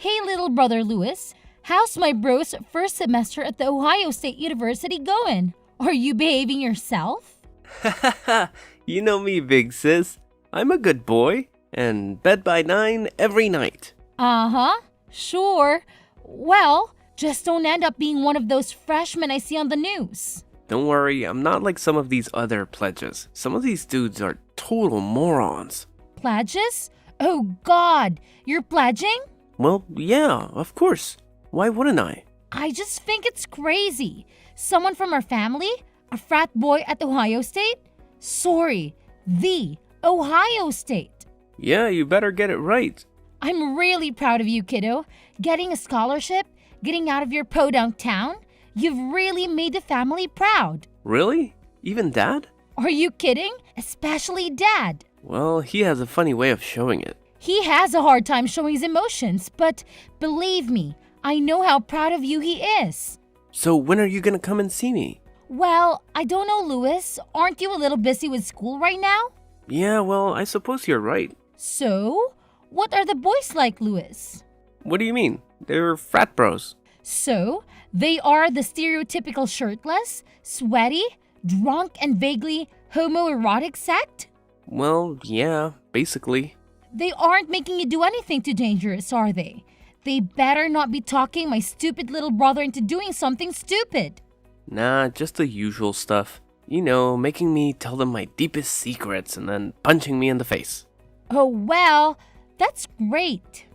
Hey little brother Louis, how's my bro's first semester at the Ohio State University going? Are you behaving yourself? Hahaha, you know me, big sis. I'm a good boy, and bed by 9 every night. Uh-huh, sure. Well, just don't end up being one of those freshmen I see on the news. Don't worry, I'm not like some of these other pledges. Some of these dudes are total morons. Pledges? Oh God, you're pledging? Well, yeah, of course. Why wouldn't I? I just think it's crazy. Someone from our family? A frat boy at Ohio State? Sorry, the Ohio State. Yeah, you better get it right. I'm really proud of you, kiddo. Getting a scholarship, getting out of your podunk town, you've really made the family proud. Really? Even Dad? Are you kidding? Especially Dad. Well, he has a funny way of showing it. He has a hard time showing his emotions, but believe me, I know how proud of you he is. So when are you gonna come and see me? Well, I don't know, Louis. Aren't you a little busy with school right now? Yeah, well, I suppose you're right. So, what are the boys like, Louis? What do you mean? They're frat bros. So, they are the stereotypical shirtless, sweaty, drunk, and vaguely homoerotic sect? Well, yeah, basically. They aren't making you do anything too dangerous, are they? They better not be talking my stupid little brother into doing something stupid. Nah, just the usual stuff. You know, making me tell them my deepest secrets and then punching me in the face. Oh, well, that's great.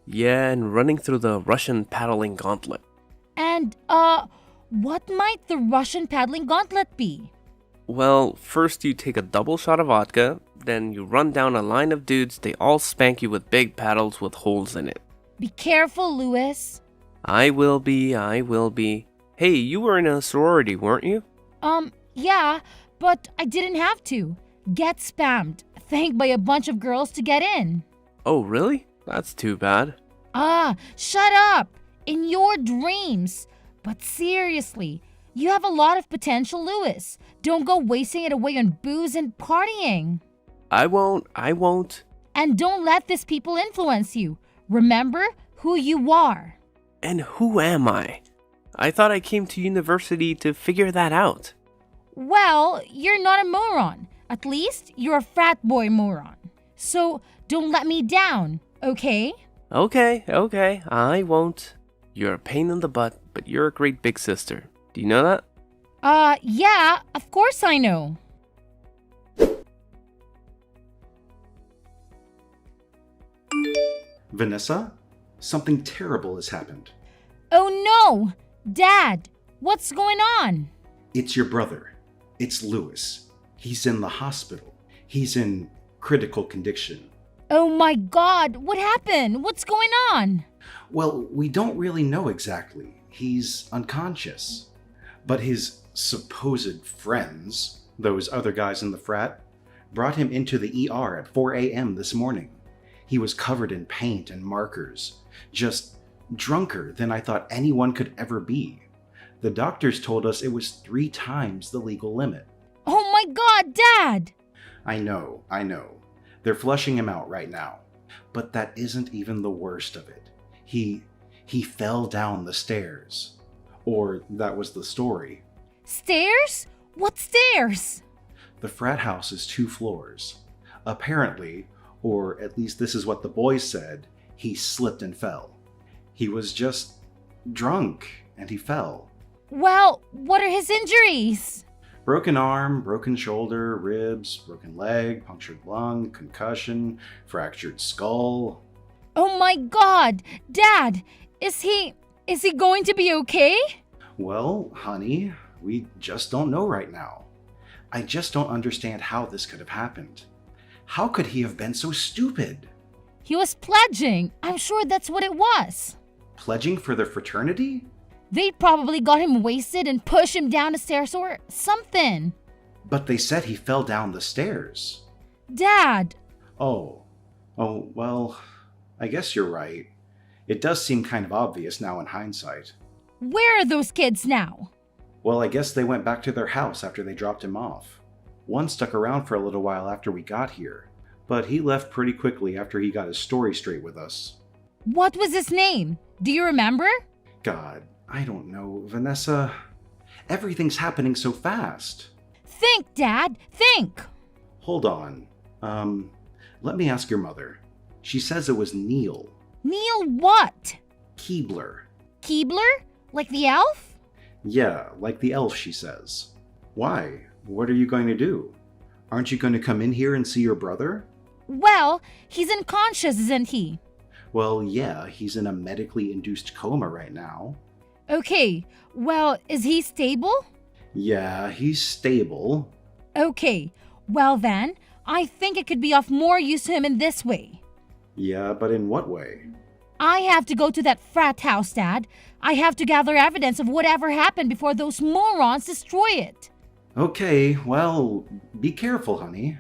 Yeah, and running through the Russian paddling gauntlet. And, what might the Russian paddling gauntlet be? Well, first you take a double shot of vodka, then you run down a line of dudes, they all spank you with big paddles with holes in it. Be careful, Louis. I will be. Hey, you were in a sorority, weren't you? Yeah, but I didn't have to. Get spammed, thanked by a bunch of girls to get in. Oh, really? That's too bad. Shut up! In your dreams. But seriously, you have a lot of potential, Louis. Don't go wasting it away on booze and partying. I won't. And don't let these people influence you. Remember who you are. And who am I? I thought I came to university to figure that out. Well, you're not a moron. At least you're a frat boy moron. So don't let me down, okay? Okay, I won't. You're a pain in the butt, but you're a great big sister. Do you know that? Yeah, of course I know. Vanessa, something terrible has happened. Oh no! Dad, what's going on? It's your brother. It's Louis. He's in the hospital. He's in critical condition. Oh my God, what happened? What's going on? Well, we don't really know exactly. He's unconscious. But his supposed friends, those other guys in the frat, brought him into the ER at 4 a.m. this morning. He was covered in paint and markers, just drunker than I thought anyone could ever be. The doctors told us it was 3 times the legal limit. Oh my God, Dad! I know. They're flushing him out right now. But that isn't even the worst of it. He fell down the stairs. Or that was the story. Stairs? What stairs? The frat house is 2 floors. Apparently, or at least this is what the boys said, he slipped and fell. He was just drunk and he fell. Well, what are his injuries? Broken arm, broken shoulder, ribs, broken leg, punctured lung, concussion, fractured skull. Oh my God! Dad, is he going to be okay? Well, honey, we just don't know right now. I just don't understand how this could have happened. How could he have been so stupid? He was pledging. I'm sure that's what it was. Pledging for the fraternity? They probably got him wasted and pushed him down the stairs or something. But they said he fell down the stairs. Dad! Oh, well, I guess you're right. It does seem kind of obvious now in hindsight. Where are those kids now? Well, I guess they went back to their house after they dropped him off. One stuck around for a little while after we got here, but he left pretty quickly after he got his story straight with us. What was his name? Do you remember? God, I don't know, Vanessa. Everything's happening so fast. Think, Dad, think. Hold on. Let me ask your mother. She says it was Neil. Neil what? Keebler. Keebler? Like the elf? Yeah, like the elf, she says. Why? What are you going to do? Aren't you going to come in here and see your brother? Well, he's unconscious, isn't he? Well, yeah, he's in a medically induced coma right now. Okay, well, is he stable? Yeah, he's stable. Okay, well then, I think it could be of more use to him in this way. Yeah, but in what way? I have to go to that frat house, Dad. I have to gather evidence of whatever happened before those morons destroy it. Okay, well, be careful, honey.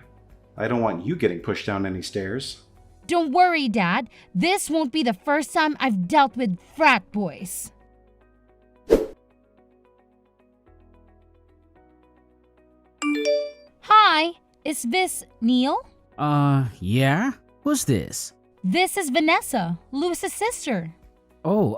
I don't want you getting pushed down any stairs. Don't worry, Dad. This won't be the first time I've dealt with frat boys. Hi, is this Neil? Yeah? Who's this? This is Vanessa, Lewis's sister. Oh,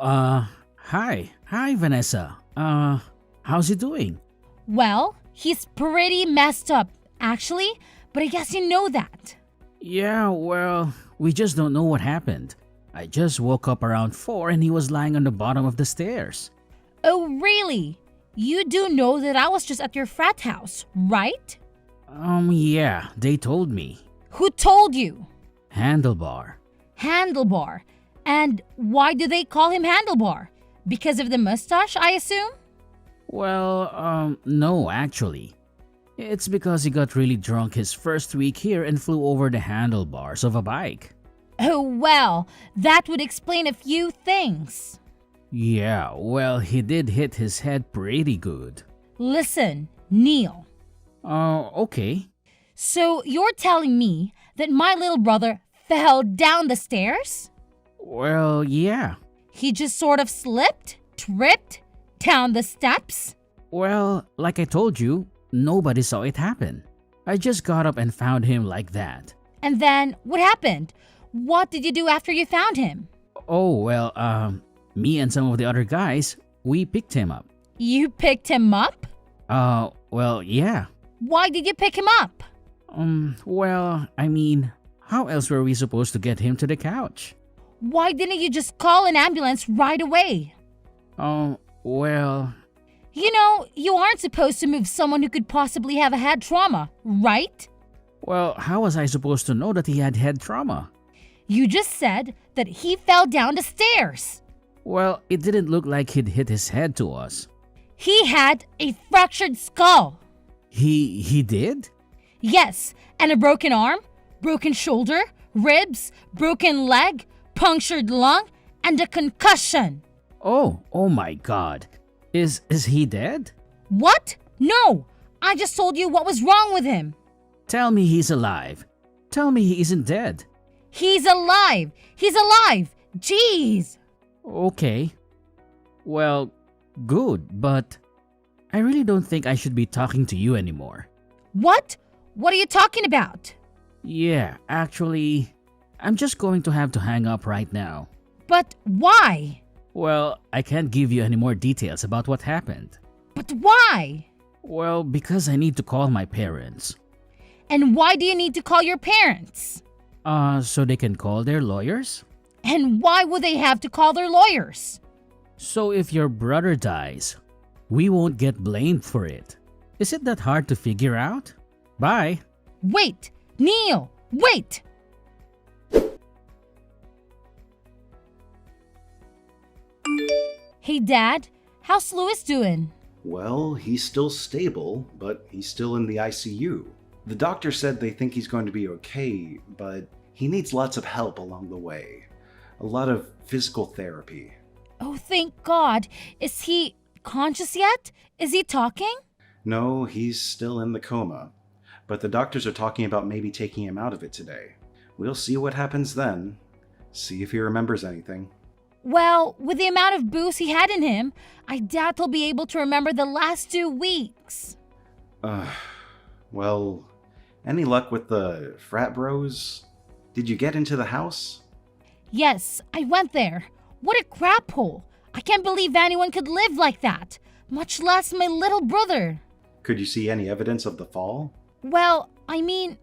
hi. Hi, Vanessa. How's he doing? Well, he's pretty messed up, actually, but I guess you know that. Yeah, well, we just don't know what happened. I just woke up around 4 and he was lying on the bottom of the stairs. Oh, really? You do know that I was just at your frat house, right? Yeah, they told me. Who told you? Handlebar. Handlebar. And why do they call him Handlebar? Because of the mustache, I assume? Well, no, actually. It's because he got really drunk his first week here and flew over the handlebars of a bike. Oh, well, that would explain a few things. Yeah, well, he did hit his head pretty good. Listen, Neil. Okay. So you're telling me that my little brother fell down the stairs? Well, yeah. He just sort of slipped, tripped, down the steps? Well, like I told you, nobody saw it happen. I just got up and found him like that. And then, what happened? What did you do after you found him? Oh, well, me and some of the other guys, we picked him up. You picked him up? Well, yeah. Why did you pick him up? Well, I mean, how else were we supposed to get him to the couch? Why didn't you just call an ambulance right away? Well... You know, you aren't supposed to move someone who could possibly have a head trauma, right? Well, how was I supposed to know that he had head trauma? You just said that he fell down the stairs. Well, it didn't look like he'd hit his head to us. He had a fractured skull. He did? Yes, and a broken arm, broken shoulder, ribs, broken leg, punctured lung, and a concussion. Oh my God. Is he dead? What? No! I just told you what was wrong with him. Tell me he's alive. Tell me he isn't dead. He's alive! He's alive! Jeez! Okay. Well, good, but I really don't think I should be talking to you anymore. What? What are you talking about? Yeah, actually, I'm just going to have to hang up right now. But why? Well, I can't give you any more details about what happened. But why? Well, because I need to call my parents. And why do you need to call your parents? So they can call their lawyers? And why would they have to call their lawyers? So if your brother dies, we won't get blamed for it. Is it that hard to figure out? Bye. Wait! Neil! Wait! Hey, Dad. How's Lewis doing? Well, he's still stable, but he's still in the ICU. The doctor said they think he's going to be okay, but he needs lots of help along the way. A lot of physical therapy. Oh, thank God. Is he conscious yet? Is he talking? No, he's still in the coma. But the doctors are talking about maybe taking him out of it today. We'll see what happens then. See if he remembers anything. Well, with the amount of booze he had in him, I doubt he'll be able to remember the last 2 weeks. Well, any luck with the frat bros? Did you get into the house? Yes, I went there. What a crap hole. I can't believe anyone could live like that, much less my little brother. Could you see any evidence of the fall? Well, I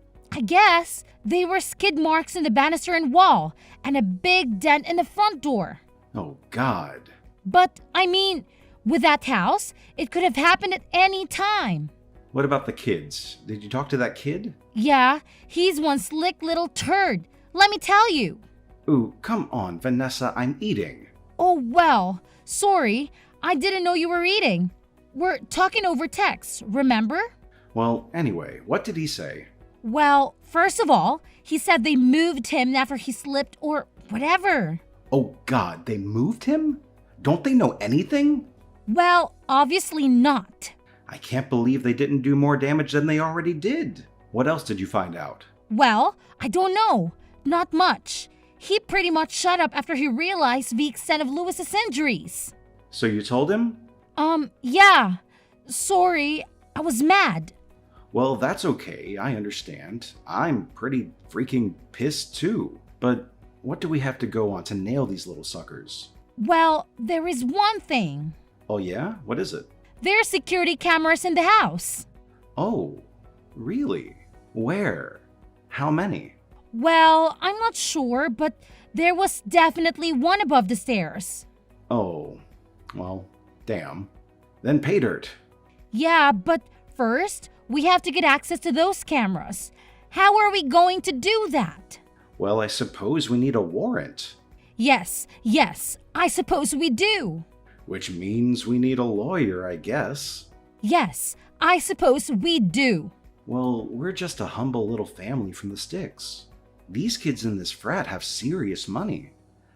guess they were skid marks in the banister and wall, and a big dent in the front door. Oh, God. But, with that house, it could have happened at any time. What about the kids? Did you talk to that kid? Yeah, he's one slick little turd. Let me tell you. Ooh, come on, Vanessa, I'm eating. Oh, well, sorry. I didn't know you were eating. We're talking over text, remember? Well, anyway, what did he say? Well, first of all, he said they moved him after he slipped or whatever. Oh, God, they moved him? Don't they know anything? Well, obviously not. I can't believe they didn't do more damage than they already did. What else did you find out? Well, I don't know. Not much. He pretty much shut up after he realized the extent of Lewis's injuries. So you told him? Yeah. Sorry, I was mad. Well, that's okay, I understand. I'm pretty freaking pissed too. But what do we have to go on to nail these little suckers? Well, there is one thing. Oh yeah? What is it? There are security cameras in the house. Oh, really? Where? How many? Well, I'm not sure, but there was definitely one above the stairs. Oh, well, damn. Then pay dirt. Yeah, but first, we have to get access to those cameras. How are we going to do that? Well, I suppose we need a warrant. Yes, I suppose we do. Which means we need a lawyer, I guess. Yes, I suppose we do. Well, we're just a humble little family from the sticks. These kids in this frat have serious money.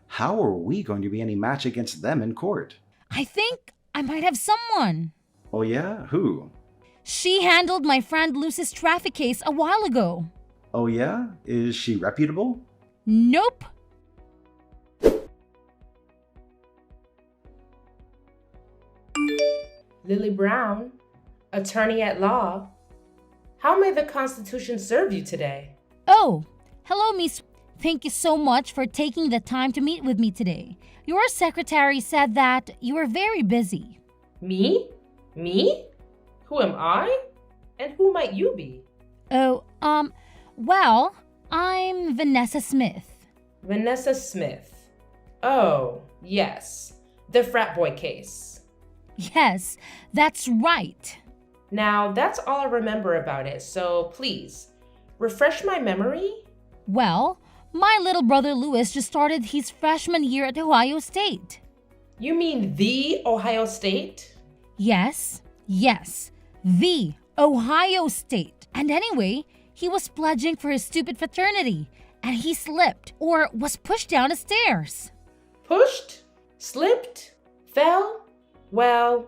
How are we going to be any match against them in court? I think I might have someone. Oh yeah? Who? She handled my friend Lucy's traffic case a while ago. Oh yeah? Is she reputable? Nope. Lily Brown, attorney at law. How may the Constitution serve you today? Oh, hello, Miss. Thank you so much for taking the time to meet with me today. Your secretary said that you are very busy. Me? Me? Who am I? And who might you be? Oh, well, I'm Vanessa Smith. Vanessa Smith. Oh, yes. The frat boy case. Yes, that's right. Now, that's all I remember about it, so please, refresh my memory. Well, my little brother Lewis just started his freshman year at Ohio State. You mean the Ohio State? Yes, the Ohio State. And anyway, he was pledging for his stupid fraternity, and he slipped or was pushed down the stairs. Pushed? Slipped? Fell? Well,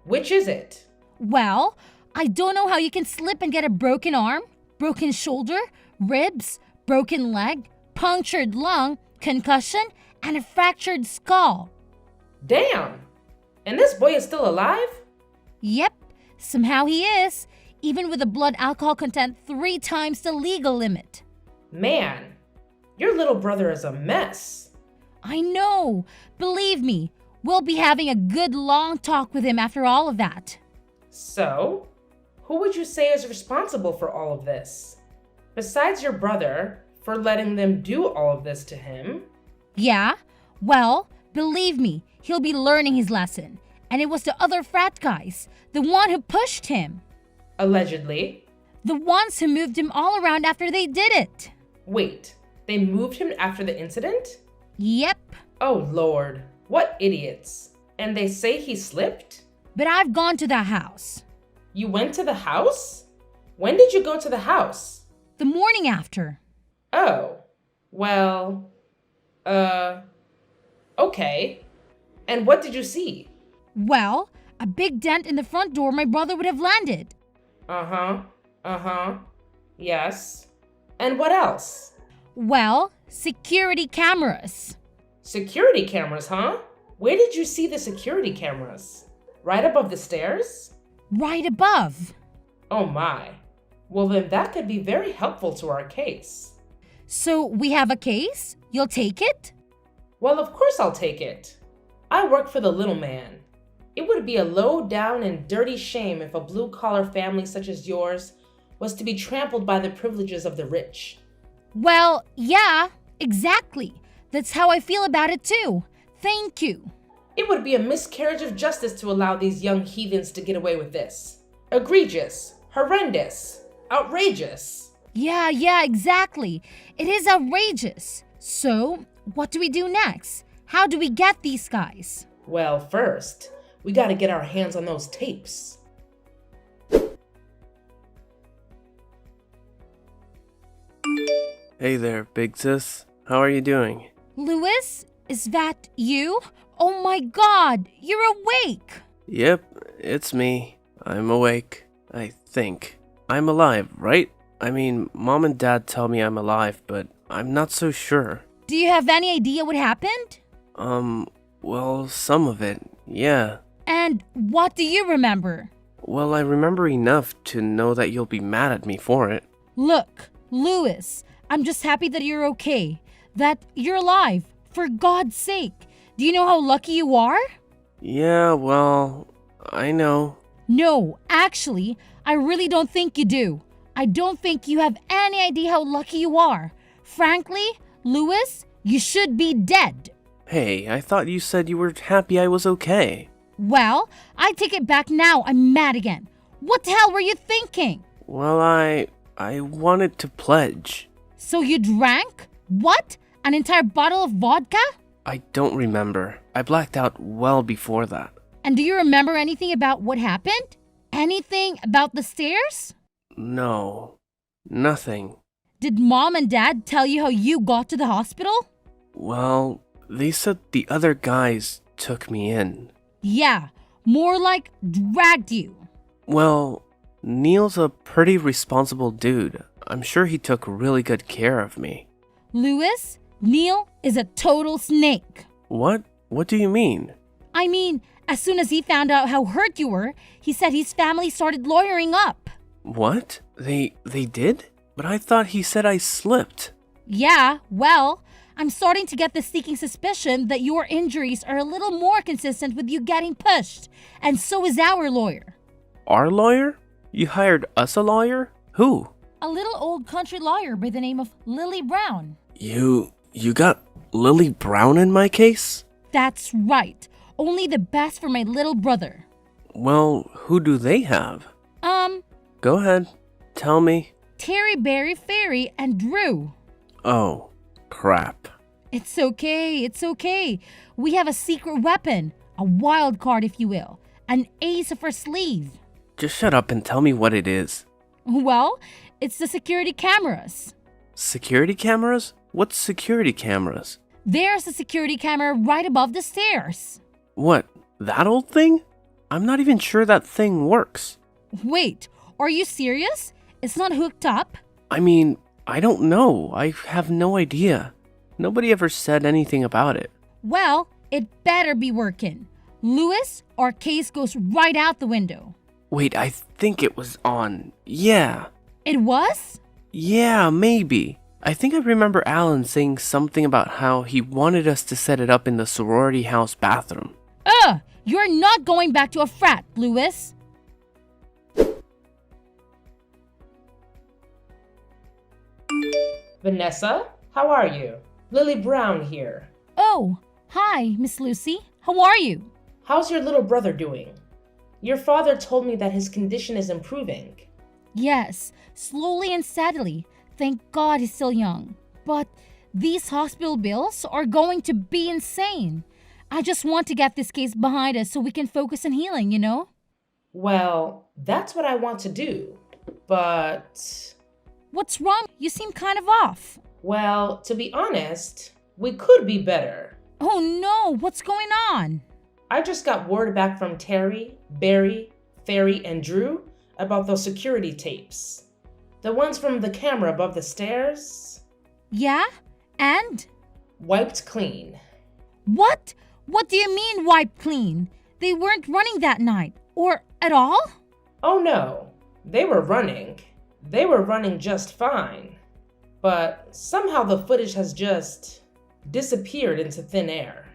which is it? Well, I don't know how you can slip and get a broken arm, broken shoulder, ribs, broken leg, punctured lung, concussion, and a fractured skull. Damn! And this boy is still alive? Yep, somehow he is, even with a blood alcohol content 3 times the legal limit. Man, your little brother is a mess. I know. Believe me, we'll be having a good long talk with him after all of that. So, who would you say is responsible for all of this? Besides your brother, for letting them do all of this to him? Yeah, well, believe me, he'll be learning his lesson. And it was the other frat guys, the one who pushed him. Allegedly. The ones who moved him all around after they did it. Wait, they moved him after the incident? Yep, Oh Lord, what idiots. And they say he slipped? but I've gone to the house. You went to the house? When did you go to the house? The morning after. Oh, well, okay. And what did you see? Well, a big dent in the front door my brother would have landed. Yes. And what else? Well, security cameras. Security cameras, huh? Where did you see the security cameras? Right above the stairs? Right above. Oh my. Well, then that could be very helpful to our case. So we have a case? You'll take it? Well, of course I'll take it. I work for the little man. It would be a low down and dirty shame if a blue-collar family such as yours was to be trampled by the privileges of the rich. Well, yeah, exactly. That's how I feel about it too. Thank you. It would be a miscarriage of justice to allow these young heathens to get away with this. Egregious, horrendous, outrageous. Yeah, exactly. It is outrageous. So, what do we do next? How do we get these guys? Well, first, we gotta get our hands on those tapes. Hey there, big sis. How are you doing? Louis, is that you? Oh my god, you're awake! Yep, it's me. I'm awake. I think. I'm alive, right? I mean, Mom and Dad tell me I'm alive, but I'm not so sure. Do you have any idea what happened? Well, some of it, yeah. And what do you remember? Well, I remember enough to know that you'll be mad at me for it. Look, Louis, I'm just happy that you're okay. That you're alive. For God's sake. Do you know how lucky you are? Yeah, well, I know. No, actually, I really don't think you do. I don't think you have any idea how lucky you are. Frankly, Louis, you should be dead. Hey, I thought you said you were happy I was okay. Well, I take it back now. I'm mad again. What the hell were you thinking? Well, I wanted to pledge. So you drank? What? An entire bottle of vodka? I don't remember. I blacked out well before that. And do you remember anything about what happened? Anything about the stairs? No, nothing. Did Mom and Dad tell you how you got to the hospital? Well, they said the other guys took me in. Yeah, more like dragged you. Well, Neil's a pretty responsible dude. I'm sure he took really good care of me. Louis, Neil is a total snake. What? What do you mean? I mean, as soon as he found out how hurt you were, he said his family started lawyering up. What? They did? But I thought he said I slipped. Yeah, well, I'm starting to get the sneaking suspicion that your injuries are a little more consistent with you getting pushed, and so is our lawyer. Our lawyer? You hired us a lawyer? Who? A little old country lawyer by the name of Lily Brown. You got Lily Brown in my case? That's right. Only the best for my little brother. Well, who do they have? Go ahead. Tell me. Terry, Barry, Fairy, and Drew. Oh, crap. It's okay. We have a secret weapon. A wild card, if you will. An ace up our sleeve. Just shut up and tell me what it is. Well, it's the security cameras. Security cameras? What's security cameras? There's a security camera right above the stairs. What, that old thing? I'm not even sure that thing works. Wait, are you serious? It's not hooked up? I mean, I don't know. I have no idea. Nobody ever said anything about it. Well, it better be working. Louis, our case goes right out the window. Wait, I think it was on. Yeah. It was? Yeah, maybe. I think I remember Alan saying something about how he wanted us to set it up in the sorority house bathroom. You're not going back to a frat, Louis. Vanessa, how are you? Lily Brown here. Oh, hi, Miss Lucy. How are you? How's your little brother doing? Your father told me that his condition is improving. Yes, slowly and steadily. Thank God he's still young. But these hospital bills are going to be insane. I just want to get this case behind us so we can focus on healing, you know? Well, that's what I want to do. But... What's wrong? You seem kind of off. Well, to be honest, we could be better. Oh no, what's going on? I just got word back from Terry, Barry, Fairy, and Drew about those security tapes. The ones from the camera above the stairs. Yeah? And? Wiped clean. What? What do you mean wiped clean? They weren't running that night. Or at all? Oh no, they were running. They were running just fine. but somehow the footage has just disappeared into thin air.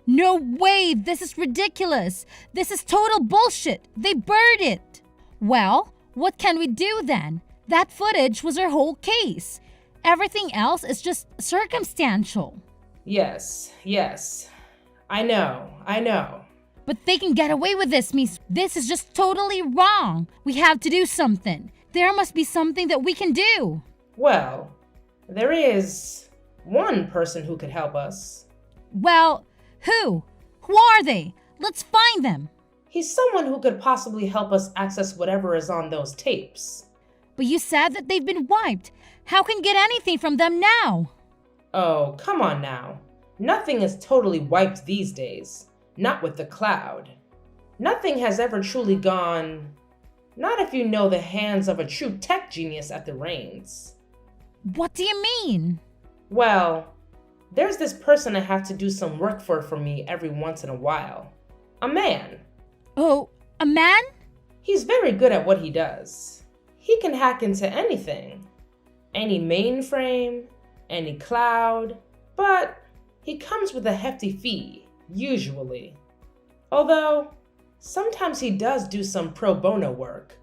No way! This is ridiculous! This is total bullshit! They buried it! Well, what can we do then? That footage was our whole case. Everything else is just circumstantial. Yes. I know. But they can get away with this, Miss. This is just totally wrong. We have to do something. There must be something that we can do. Well, there is one person who could help us. Well, who? Who are they? Let's find them. He's someone who could possibly help us access whatever is on those tapes. But you said that they've been wiped. How can we get anything from them now? Oh, come on now. Nothing is totally wiped these days. Not with the cloud. Nothing has ever truly gone. Not if you know the hands of a true tech genius at the reins. What do you mean? Well, there's this person I have to do some work for me every once in a while. A man. Oh, a man? He's very good at what he does. He can hack into anything. Any mainframe, any cloud, but he comes with a hefty fee, usually. Although, sometimes he does do some pro bono work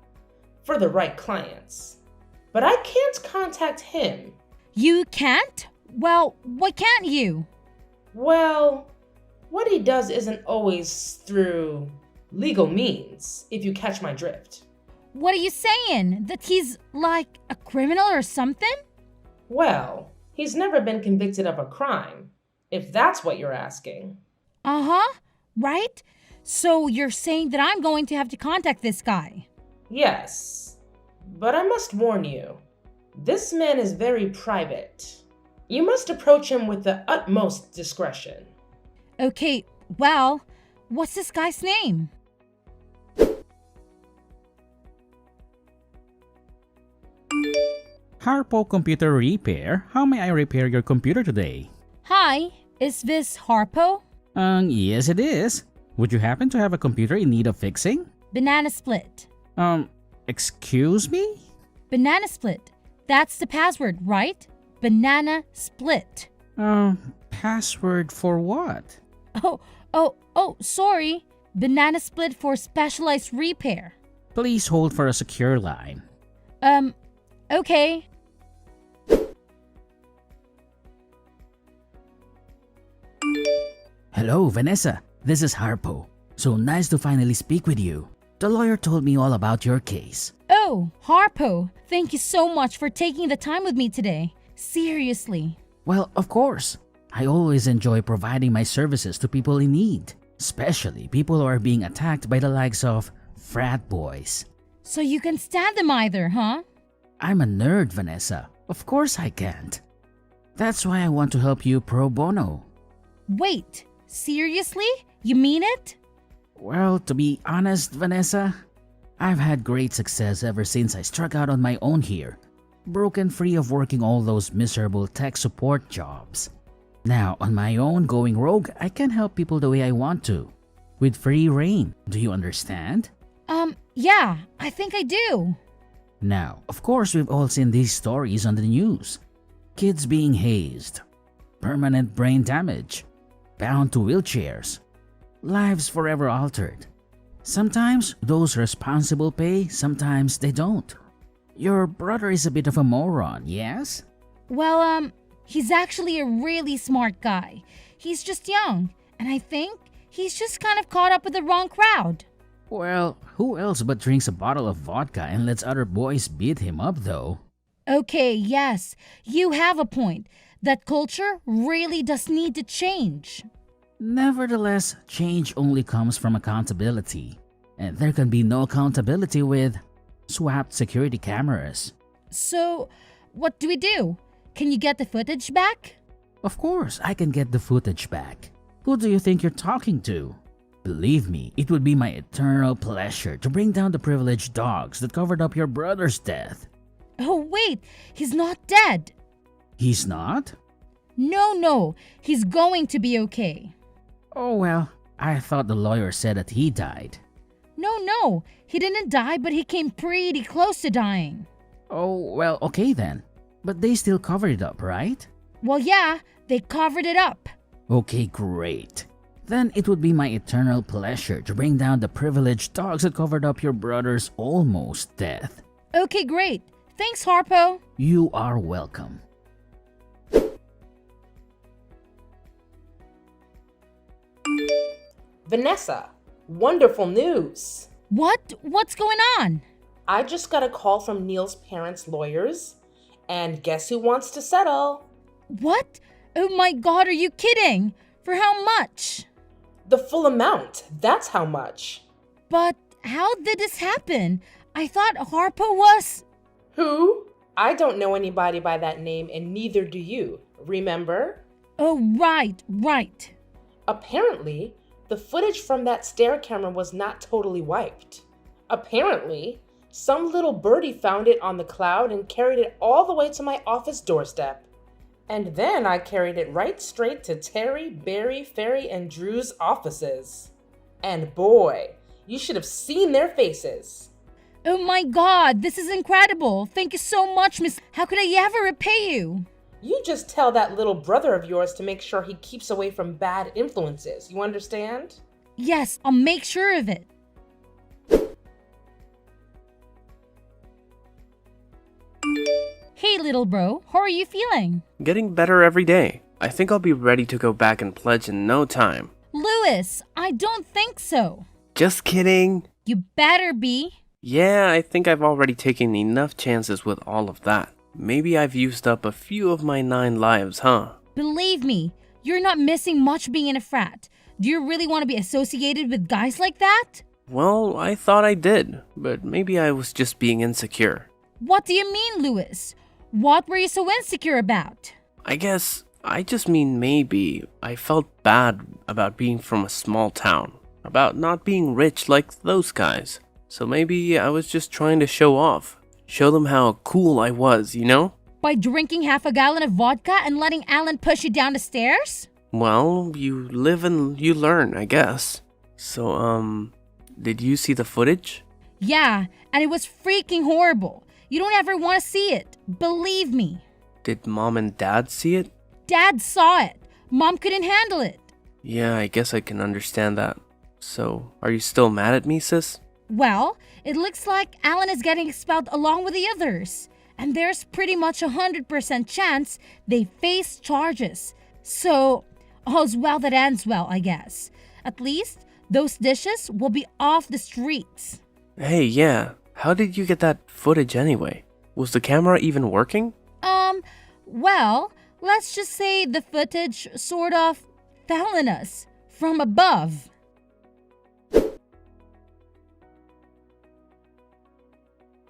for the right clients. But I can't contact him. You can't? Well, why can't you? Well, what he does isn't always through legal means, if you catch my drift. What are you saying? That he's like a criminal or something? Well, he's never been convicted of a crime, if that's what you're asking. Uh-huh, right? So you're saying that I'm going to have to contact this guy? Yes, but I must warn you, this man is very private. You must approach him with the utmost discretion. Okay, well, what's this guy's name? Harpo Computer Repair. How may I repair your computer today? Hi, is this Harpo? Yes it is. Would you happen to have a computer in need of fixing? Banana Split. Excuse me? Banana Split. That's the password, right? Banana Split. Password for what? Sorry. Banana Split for specialized repair. Please hold for a secure line. Okay. Hello, Vanessa. This is Harpo. So nice to finally speak with you. The lawyer told me all about your case. Oh, Harpo, thank you so much for taking the time with me today. Seriously. Well, of course. I always enjoy providing my services to people in need, especially people who are being attacked by the likes of frat boys. So you can stand them either, huh? I'm a nerd, Vanessa. Of course I can't. That's why I want to help you pro bono. Wait, seriously? You mean it? Well, to be honest, Vanessa, I've had great success ever since I struck out on my own here, broken free of working all those miserable tech support jobs. Now, on my own going rogue, I can help people the way I want to, with free reign. Do you understand? Yeah, I think I do. Now, of course, we've all seen these stories on the news. Kids being hazed, permanent brain damage, bound to wheelchairs, lives forever altered. Sometimes those responsible pay, sometimes they don't. Your brother is a bit of a moron, yes? Well, he's actually a really smart guy. He's just young, and I think he's just kind of caught up with the wrong crowd. Well, who else but drinks a bottle of vodka and lets other boys beat him up though? Okay, yes, you have a point. That culture really does need to change. Nevertheless, change only comes from accountability. And there can be no accountability with swapped security cameras. So, what do we do? Can you get the footage back? Of course, I can get the footage back. Who do you think you're talking to? Believe me, it would be my eternal pleasure to bring down the privileged dogs that covered up your brother's death. Oh, wait, he's not dead. He's not? No, he's going to be okay. Oh well, I thought the lawyer said that he died. No, he didn't die, but he came pretty close to dying. Oh well, okay then. But they still covered it up, right? Well, yeah, they covered it up. Okay, great. Then it would be my eternal pleasure to bring down the privileged dogs that covered up your brother's almost death. Okay, great. Thanks, Harpo. You are welcome. Vanessa, wonderful news. What's going on? I just got a call from Neil's parents' lawyers, and guess who wants to settle? What? Oh my god, are you kidding? For how much? The full amount, that's how much. But how did this happen? I thought Harpo was... Who? I don't know anybody by that name, and neither do you, remember? Oh, right. Apparently, the footage from that stair camera was not totally wiped. Apparently, some little birdie found it on the cloud and carried it all the way to my office doorstep. And then I carried it right straight to Terry, Barry, Ferry, and Drew's offices. And boy, you should have seen their faces. Oh my god, this is incredible. Thank you so much, miss. How could I ever repay you? You just tell that little brother of yours to make sure he keeps away from bad influences. You understand? Yes, I'll make sure of it. Hey, little bro, how are you feeling? Getting better every day. I think I'll be ready to go back and pledge in no time. Louis, I don't think so. Just kidding. You better be. Yeah, I think I've already taken enough chances with all of that. Maybe I've used up a few of my 9 lives, huh? Believe me, you're not missing much being in a frat. Do you really want to be associated with guys like that? Well, I thought I did, but maybe I was just being insecure. What do you mean, Louis? What were you so insecure about? I guess I just mean maybe I felt bad about being from a small town, about not being rich like those guys. So maybe I was just trying to show off, show them how cool I was, you know? By drinking half a gallon of vodka and letting Alan push you down the stairs? Well, you live and you learn, I guess. So, did you see the footage? Yeah, and it was freaking horrible. You don't ever want to see it. Believe me. Did Mom and Dad see it? Dad saw it. Mom couldn't handle it. Yeah, I guess I can understand that. So, are you still mad at me, sis? Well, it looks like Alan is getting expelled along with the others. And there's pretty much 100% chance they face charges. So, all's well that ends well, I guess. At least, those dishes will be off the streets. Hey, yeah. How did you get that footage anyway? Was the camera even working? Well, let's just say the footage sort of fell on us from above.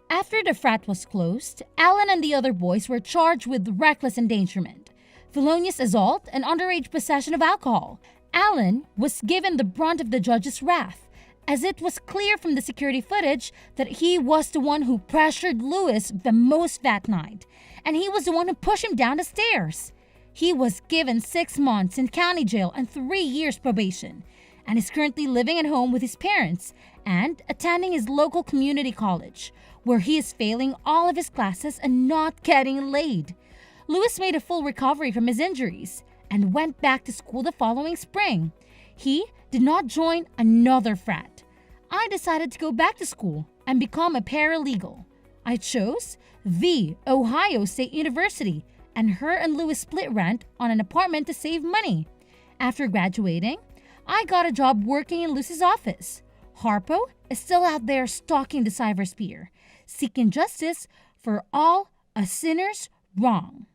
After the frat was closed, Alan and the other boys were charged with reckless endangerment, felonious assault, and underage possession of alcohol. Alan was given the brunt of the judge's wrath, as it was clear from the security footage that he was the one who pressured Louis the most that night, and he was the one who pushed him down the stairs. He was given 6 months in county jail and 3 years probation, and is currently living at home with his parents and attending his local community college, where he is failing all of his classes and not getting laid. Louis made a full recovery from his injuries and went back to school the following spring. He did not join another frat. I decided to go back to school and become a paralegal. I chose the Ohio State University, and her and Louis split rent on an apartment to save money. After graduating, I got a job working in Louis's office. Harpo is still out there stalking the cybersphere, seeking justice for all a sinner's wrong.